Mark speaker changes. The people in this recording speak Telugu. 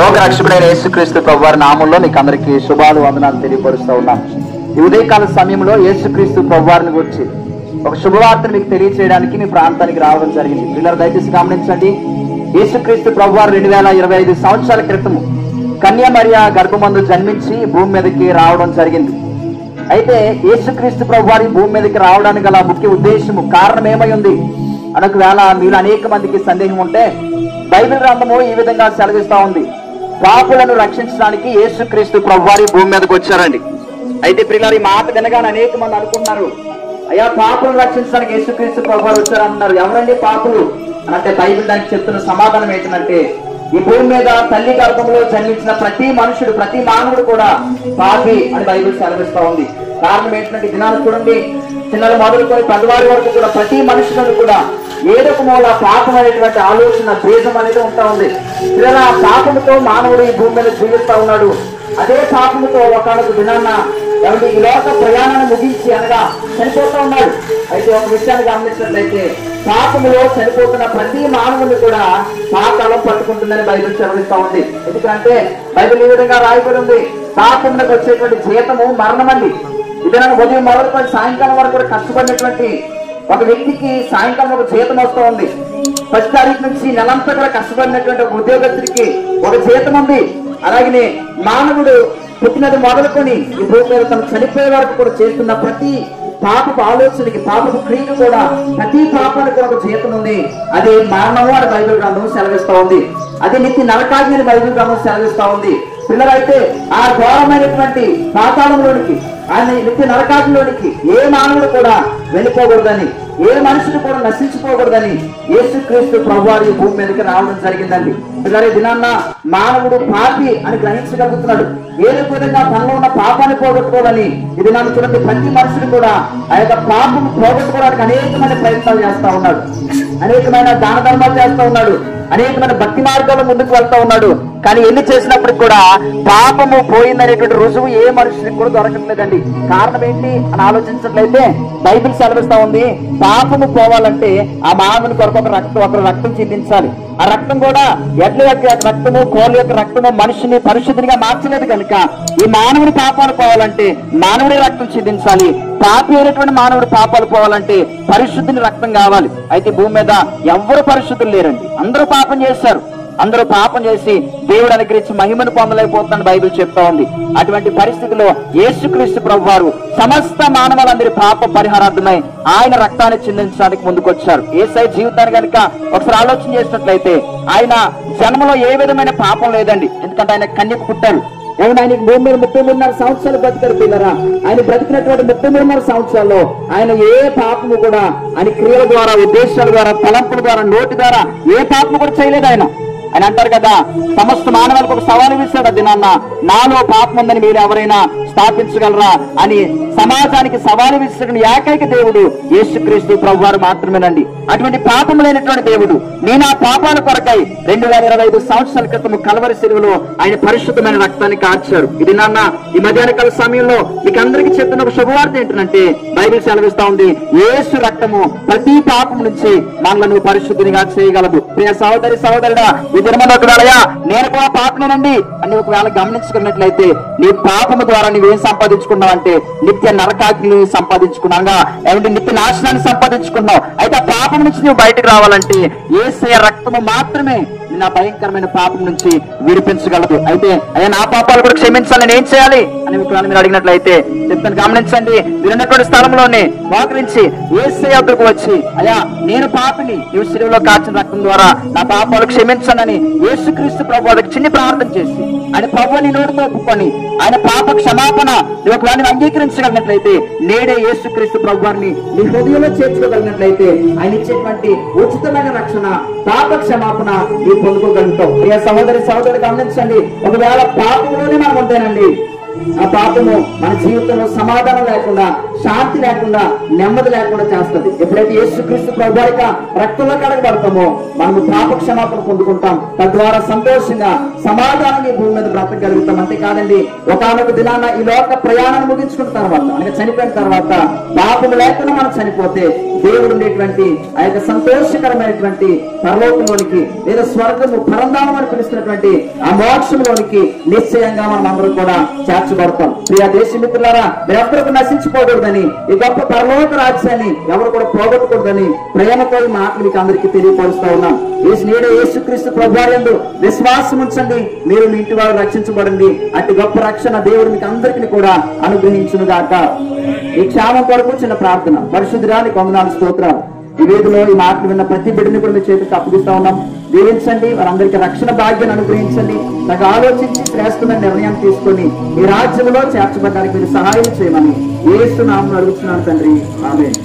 Speaker 1: లోక రక్షకుడైన యేసుక్రీస్తు ప్రభువారి నామంలో మీకు అందరికీ శుభాలు వందనాలు తెలియపరుస్తూ ఉన్నాం. ఈ ఉదయకాల సమయంలో యేసుక్రీస్తు ప్రభువారిని గురించి ఒక శుభవార్తను మీకు తెలియచేయడానికి మీ ప్రాంతానికి రావడం జరిగింది. పిల్లలు దయచేసి గమనించండి. యేసుక్రీస్తు ప్రభువారు 2025 సంవత్సరాల క్రితం కన్యా మరియ గర్భమందు జన్మించి భూమి మీదకి రావడం జరిగింది. అయితే యేసుక్రీస్తు ప్రభువారి భూమి మీదకి రావడానికి గల ముఖ్య ఉద్దేశము, కారణం ఏమై ఉంది అనొకవేళ మీలో అనేక మందికి సందేహం ఉంటే, బైబిల్ గ్రంథము ఈ విధంగా సెలవిస్తా ఉంది. పాపులను రక్షించడానికి యేసుక్రీస్తు ప్రభువారి భూమి మీదకి వచ్చారండి. అయితే పిల్లలు ఈ మాట వినగానే అనేక మంది అనుకుంటున్నారు, అయ్యా పాపులను రక్షించడానికి యేసుక్రీస్తు ప్రభువారు వచ్చారన్నారు. ఎవరండి పాపులు అంటే బైబిల్ దానికి చెప్తున్న సమాధానం ఏంటంటే, ఈ భూమి మీద తల్లి గర్భంలో జన్మించిన ప్రతి మనుషుడు, ప్రతి మానవుడు కూడా పాపి అని బైబిల్ సెలవిస్తా ఉంది. కారణం ఏంటంటే, దినాలు చూడండి, చిన్నలు మొదలుకొని పెద్దవారి వరకు కూడా ప్రతి మనుషులను కూడా ఏదో ఒక మూల పాపం అనేటువంటి ఆలోచన, ద్వేషం అనేది ఉంటా ఉంది. ఇలా పాపముతో మానవుడు ఈ భూమి మీద జీవిస్తా ఉన్నాడు. అదే పాపముతో ఒకనొక దినాన్న ఎవరి ఈ లోక ప్రయాణాన్ని ముగించి అనగా చనిపోతూ ఉన్నాడు. అయితే ఒక విషయాన్ని గమనించినట్లయితే, పాపములో చనిపోతున్న ప్రతి మానవుని కూడా పాతాళం పట్టుకుంటుందని బైబిల్ సెలవిస్తా ఉంది. ఎందుకంటే బైబిల్ ఈ విధంగా రాయబడి ఉంది, పాపములకు వచ్చేటువంటి జీతము మరణం అండి. ఇది నన్ను ఉదయం మొదలుకొని సాయంకాలం వరకు కూడా కష్టపడినటువంటి ఒక వ్యక్తికి సాయంకాలం ఒక జీతం వస్తూ ఉంది. 1వ తారీఖు నుంచి నెలంతా కూడా కష్టపడినటువంటి ఒక ఉద్యోగస్తుడికి ఒక జీతం ఉంది. అలాగనే మానవుడు పుట్టినది మొదలుకొని ఈ భూమి మీద తను చనిపోయే వరకు కూడా చేస్తున్న ప్రతి పాపపు ఆలోచనకి, పాపపు క్రియకు కూడా, ప్రతి పాపానికి ఒక జీతం ఉంది. అది మరణము అని బైబిల్ గ్రంథం సెలవిస్తా ఉంది. అది నిత్య నరకాగ్ని అని బైబిల్ గ్రంథం సెలవిస్తా ఉంది. పిల్లలైతే ఆ ఘోరమైనటువంటి పాతాళంలోనికి, ఆయన నిత్య నరకాగ్నిలోనికి ఏ మానవుడు కూడా వెళ్ళిపోకూడదని, ఏ మనుషుడు కూడా నశించిపోకూడదని యేసుక్రీస్తు ప్రభువారు భూమి మీదకి రావడం జరిగిందండి. పిల్లల దినాన్న మానవుడు పాపి అని గ్రహించగలుగుతున్నాడు. ఏదో విధంగా తనలో ఉన్న పాపాన్ని పోగొట్టుకోవాలని ఇది నన్ను చూడండి, ప్రతి మనుషుడు కూడా ఆ యొక్క పాపం పోగొట్టుకోవడానికి అనేకమైన ప్రయత్నాలు చేస్తా ఉన్నాడు, అనేకమైన దాన ధర్మాలు చేస్తా ఉన్నాడు, అనేకమైన భక్తి మార్గాల్లో ముందుకు వెళ్తా ఉన్నాడు. కానీ ఎన్ని చేసినప్పటికి కూడా పాపము పోయిందనేటువంటి రుజువు ఏ మనుషునికి కూడా దొరకట్లేదండి. కారణం ఏంటి అని ఆలోచించినట్లయితే బైబిల్ సెలవిస్తా ఉంది, పాపము పోవాలంటే ఆ మానవుని కొరకు ఒక రక్తం చిందించాలి. ఆ రక్తం కూడా ఎడ్ల యొక్క రక్తము, కోళ్ళ యొక్క రక్తము మనిషిని పరిశుద్ధిగా మార్చలేదు కనుక ఈ మానవుని పాపాలు పోవాలంటే మానవుడి రక్తం చిందించాలి. పాపి అయినటువంటి మానవుడి పాపాలు పోవాలంటే పరిశుద్ధిని రక్తం కావాలి. అయితే భూమి మీద ఎవ్వరు పరిశుద్ధులు లేరండి, అందరూ పాపం చేశారు. అందరూ పాపం చేసి దేవుడు అనుగ్రహించి మహిమను పొందలేకపోతుందని బైబిల్ చెప్తా ఉంది. అటువంటి పరిస్థితిలో యేసుక్రీస్తు ప్రభువారు సమస్త మానవులందరి పాప పరిహారార్థమై ఆయన రక్తాన్ని చిందించడానికి ముందుకొచ్చారు. యేసయ్య జీవితాన్ని కనుక ఒకసారి ఆలోచన చేసినట్లయితే, ఆయన జన్మలో ఏ విధమైన పాపం లేదండి. ఎందుకంటే ఆయన కన్యకు పుట్టారు. ఏమైనా ఆయనకి భూమి మీద 33.5 సంవత్సరాలు బ్రతికారు పిల్లరా. ఆయన బ్రతికినటువంటి 33.5 సంవత్సరాల్లో ఆయన ఏ పాపము కూడా ఆయన క్రియల ద్వారా, ఉద్దేశాల ద్వారా, తలంపుల ద్వారా, నోటి ద్వారా ఏ పాపము కూడా చేయలేదు. ఆయన అంటారు కదా, సమస్త మానవులకు ఒక సవాలు విస్తాడు దినాన్న, నాలో పాపం ఉందని మీరు ఎవరైనా స్థాపించగలరా అని సమాజానికి సవాలు విస్తున్న ఏకైక దేవుడు యేసుక్రీస్తు ప్రభువారు మాత్రమేనండి. అటువంటి పాపం లేనటువంటి దేవుడు నేను ఆ పాపాల కొరకై 2025 సంవత్సరాల క్రితం కల్వరి శిలువలో ఆయన పరిశుద్ధమైన రక్తాన్ని కార్చారు. ఇది నాన్న ఈ మధ్యాహ్న కాల సమయంలో మీకు అందరికీ చెప్తున్న ఒక శుభవార్త ఏంటంటే, బైబిల్ సెలవిస్తా ఉంది, యేసు రక్తము ప్రతి పాపం నుంచి మనల్ని పరిశుద్ధినిగా చేయగలదు. ప్రియ సహోదరి సహోదరుడా, ఈ దినమున ఒకవేళ నేను కూడా పాపమేనండి అని ఒకవేళ గమనించుకున్నట్లయితే, నీ పాపము ద్వారా నువ్వేం సంపాదించుకున్నావు అంటే నిత్య నరకాగ్ని సంపాదించుకున్నాగా, ఏమంటే నిత్య నాశనాన్ని సంపాదించుకున్నావు. అయితే ఆ పాపం నుంచి నువ్వు బయటకు రావాలంటే యేసయ్య రక్తము మాత్రమే నా భయంకరమైన పాపం నుంచి విడిపించగలదు. అయితే అయ్యా నా పాపాలు కూడా క్షమించాలి, నేను ఏం చేయాలి అని మీరు అడిగినట్లయితే చెప్తాను. గమనించండి, మీరున్నటువంటి స్థలంలోనే మోకరించి యేసయ్య వద్దకు వచ్చి, అయ్యా నేను పాపిని, నీవు శిలువలో కాచిన రక్తం ద్వారా నా పాపాలు క్షమించనని యేసుక్రీస్తు ప్రభువుకి చిన్న ప్రార్థన చేసి ఆయన ప్రభువుని నోటితో ఒప్పుకొని ఆయన పాప క్షమాపణ ఒకవేళ అంగీకరించగలిగినట్లయితే, నేడే యేసుక్రీస్తు ప్రభువారిని నీ హృదయంలో చేర్చుకోగలిగినట్లయితే ఆయన ఇచ్చేటువంటి ఉచితమైన రక్షణ, పాప క్షమాపణ నీవు పొందుకోగలుగుతావు. ప్రియ సహోదరి సహోదరుడు గమనించండి, ఒకవేళ పాపంలోనే మనం ఉంటేనండి ఆ పాపము మన జీవితంలో సమాధానం లేకుండా, శాంతి లేకుండా, నెమ్మది లేకుండా చేస్తుంది. ఎప్పుడైతే యేసుక్రీస్తు ప్రభు యొక్క రక్తంలో కడగబడతామో మనము పాప క్షమాపణ పొందుకుంటాం. తద్వారా సంతోషంగా సమాధానంగా భూమి మీద బ్రతకగలుగుతాం. అంతేకాదండి, ఒకానొక దినాన ఈ లోక ప్రయాణాన్ని ముగించుకున్న తర్వాత, అనగా చనిపోయిన తర్వాత, పాపం లేకుండా మనం చనిపోతే దేవుడు ఉండేటువంటి ఆ యొక్క సంతోషకరమైనటువంటి పరలోకంలోనికి, లేదా స్వర్గము, పరంధామం అని పిలుస్తున్నటువంటి ఆ మోక్షంలోనికి నిశ్చయంగా మనం అందరం కూడా చేర్చబడతాం. ప్రియ దేశమిత్రులారా, మీరెవరికి నశించిపోకూడదని, ఈ గొప్ప పరలోక రాజ్యాన్ని ఎవరు కూడా పోగొట్టకూడదని ప్రేమతో ఈ మాటలు మీకు అందరికీ తెలియపరుస్తూ ఉన్నాం. నేడే యేసుక్రీస్తు ప్రభువారి యందు విశ్వాసం ఉంచండి, మీరు మీ ఇంటి వారు రక్షించబడండి. అట్టి గొప్ప రక్షణ దేవుడు మీకు అందరికీ కూడా అనుగ్రహించును గాక. ఈ క్షేమం కొరకు చిన్న ప్రార్థన. పరిశుద్ధురానికి వందనాలు, స్తోత్రాలు. ఈ వేదిలో ఈ మాటలు విన్న ప్రతి బిడ్డని కూడా మీ చేతికి అప్పగిస్తా ఉన్నాం. దీవించండి, వారందరికీ రక్షణ భాగ్యాన్ని అనుగ్రహించండి. నాకు ఆలోచించి శ్రేష్టమైన నిర్ణయం తీసుకొని ఈ రాజ్యంలో చేర్చబడడానికి మీరు సహాయం చేయమని యేసు నామమున అడుగుతున్నాను తండ్రి. ఆమేన్.